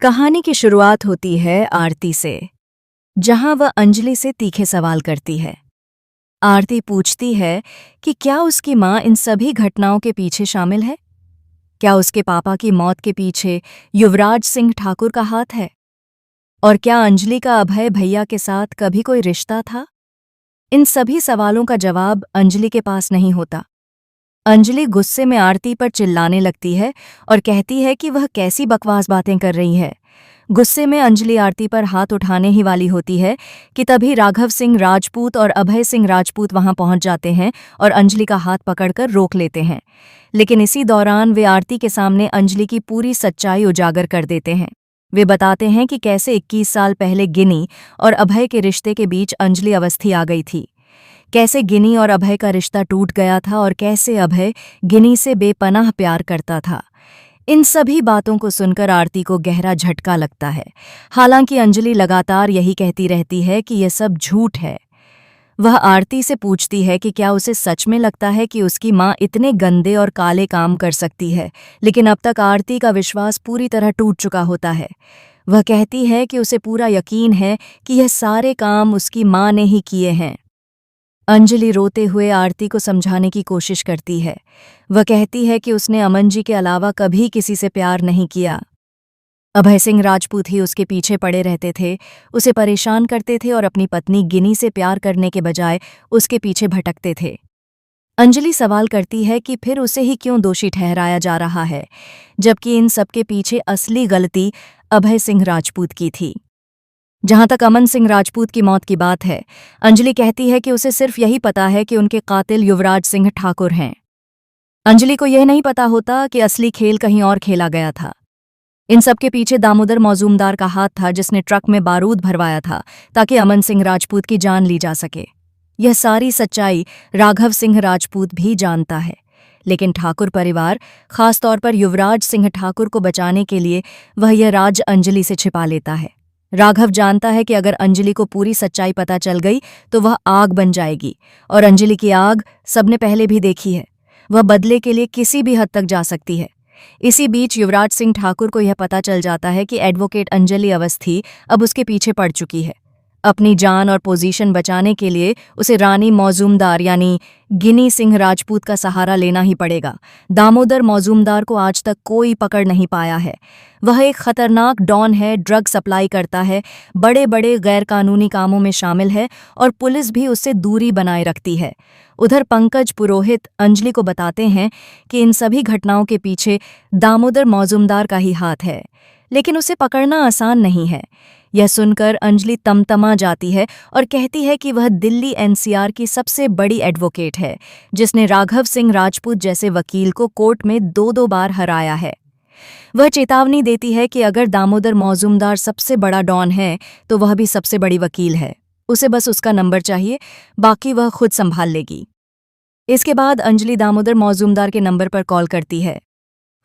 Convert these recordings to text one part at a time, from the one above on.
कहानी की शुरुआत होती है आरती से, जहां वह अंजलि से तीखे सवाल करती है। आरती पूछती है कि क्या उसकी मां इन सभी घटनाओं के पीछे शामिल है? क्या उसके पापा की मौत के पीछे युवराज सिंह ठाकुर का हाथ है? और क्या अंजलि का अभय भैया के साथ कभी कोई रिश्ता था? इन सभी सवालों का जवाब अंजलि के पास नहीं होता। अंजलि गुस्से में आरती पर चिल्लाने लगती है और कहती है कि वह कैसी बकवास बातें कर रही है। गुस्से में अंजलि आरती पर हाथ उठाने ही वाली होती है कि तभी राघव सिंह राजपूत और अभय सिंह राजपूत वहां पहुंच जाते हैं और अंजलि का हाथ पकड़कर रोक लेते हैं। लेकिन इसी दौरान वे आरती के सामने अंजलि की पूरी सच्चाई उजागर कर देते हैं। वे बताते हैं कि कैसे 21 साल पहले गिनी और अभय के रिश्ते के बीच अंजलि अवस्थी आ गई थी। कैसे गिनी और अभय का रिश्ता टूट गया था और कैसे अभय गिनी से बेपनाह प्यार करता था। इन सभी बातों को सुनकर आरती को गहरा झटका लगता है। हालांकि अंजलि लगातार यही कहती रहती है कि यह सब झूठ है। वह आरती से पूछती है कि क्या उसे सच में लगता है कि उसकी मां इतने गंदे और काले काम कर सकती है, लेकिन अब तक आरती का विश्वास पूरी तरह टूट चुका होता है। वह कहती है कि उसे पूरा यकीन है कि यह सारे काम उसकी मां ने ही किए हैं। अंजलि रोते हुए आरती को समझाने की कोशिश करती है। वह कहती है कि उसने अमन जी के अलावा कभी किसी से प्यार नहीं किया। अभय सिंह राजपूत ही उसके पीछे पड़े रहते थे, उसे परेशान करते थे और अपनी पत्नी गिनी से प्यार करने के बजाय उसके पीछे भटकते थे। अंजलि सवाल करती है कि फिर उसे ही क्यों दोषी ठहराया जा रहा है, जबकि इन सबके पीछे असली गलती अभय सिंह राजपूत की थी। जहां तक अमन सिंह राजपूत की मौत की बात है, अंजलि कहती है कि उसे सिर्फ यही पता है कि उनके कातिल युवराज सिंह ठाकुर हैं। अंजलि को यह नहीं पता होता कि असली खेल कहीं और खेला गया था। इन सब के पीछे दामोदर मौजूमदार का हाथ था, जिसने ट्रक में बारूद भरवाया था ताकि अमन सिंह राजपूत की जान ली जा सके। यह सारी सच्चाई राघव सिंह राजपूत भी जानता है, लेकिन ठाकुर परिवार, खासतौर पर युवराज सिंह ठाकुर को बचाने के लिए वह यह राज अंजलि से छिपा लेता है। राघव जानता है कि अगर अंजलि को पूरी सच्चाई पता चल गई तो वह आग बन जाएगी, और अंजलि की आग सबने पहले भी देखी है। वह बदले के लिए किसी भी हद तक जा सकती है। इसी बीच युवराज सिंह ठाकुर को यह पता चल जाता है कि एडवोकेट अंजलि अवस्थी अब उसके पीछे पड़ चुकी है। अपनी जान और पोजीशन बचाने के लिए उसे रानी मौजूमदार यानी गिनी सिंह राजपूत का सहारा लेना ही पड़ेगा। दामोदर मौजूमदार को आज तक कोई पकड़ नहीं पाया है। वह एक खतरनाक डॉन है, ड्रग सप्लाई करता है, बड़े बड़े गैरकानूनी कामों में शामिल है और पुलिस भी उससे दूरी बनाए रखती है। उधर पंकज पुरोहित अंजलि को बताते हैं कि इन सभी घटनाओं के पीछे दामोदर मौजूमदार का ही हाथ है, लेकिन उसे पकड़ना आसान नहीं है। यह सुनकर अंजलि तमतमा जाती है और कहती है कि वह दिल्ली एनसीआर की सबसे बड़ी एडवोकेट है, जिसने राघव सिंह राजपूत जैसे वकील को कोर्ट में 2-2 बार हराया है। वह चेतावनी देती है कि अगर दामोदर मौजूमदार सबसे बड़ा डॉन है तो वह भी सबसे बड़ी वकील है। उसे बस उसका नंबर चाहिए, बाकी वह खुद संभाल लेगी। इसके बाद अंजलि दामोदर मौजूमदार के नंबर पर कॉल करती है।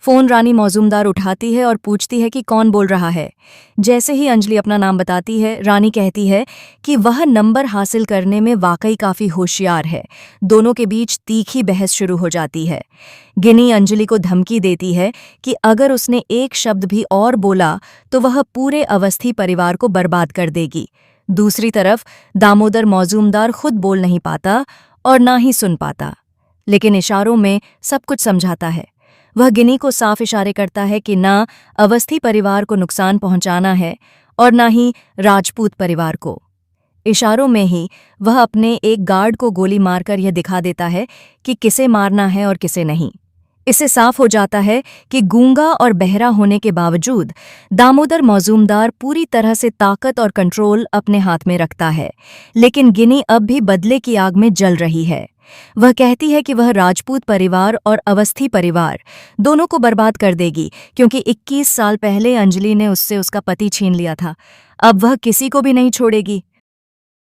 फोन रानी मौजूमदार उठाती है और पूछती है कि कौन बोल रहा है। जैसे ही अंजलि अपना नाम बताती है, रानी कहती है कि वह नंबर हासिल करने में वाकई काफी होशियार है। दोनों के बीच तीखी बहस शुरू हो जाती है। गिनी अंजलि को धमकी देती है कि अगर उसने एक शब्द भी और बोला तो वह पूरे अवस्थी परिवार को बर्बाद कर देगी। दूसरी तरफ दामोदर मौजूमदार खुद बोल नहीं पाता और ना ही सुन पाता, लेकिन इशारों में सब कुछ समझाता है। वह गिनी को साफ इशारे करता है कि ना अवस्थी परिवार को नुकसान पहुंचाना है और ना ही राजपूत परिवार को। इशारों में ही वह अपने एक गार्ड को गोली मारकर यह दिखा देता है कि किसे मारना है और किसे नहीं। इससे साफ हो जाता है कि गूंगा और बहरा होने के बावजूद दामोदर मौजूमदार पूरी तरह से ताकत और कंट्रोल अपने हाथ में रखता है, लेकिन गिनी अब भी बदले की आग में जल रही है। वह कहती है कि वह राजपूत परिवार और अवस्थी परिवार दोनों को बर्बाद कर देगी, क्योंकि 21 साल पहले अंजलि ने उससे उसका पति छीन लिया था। अब वह किसी को भी नहीं छोड़ेगी।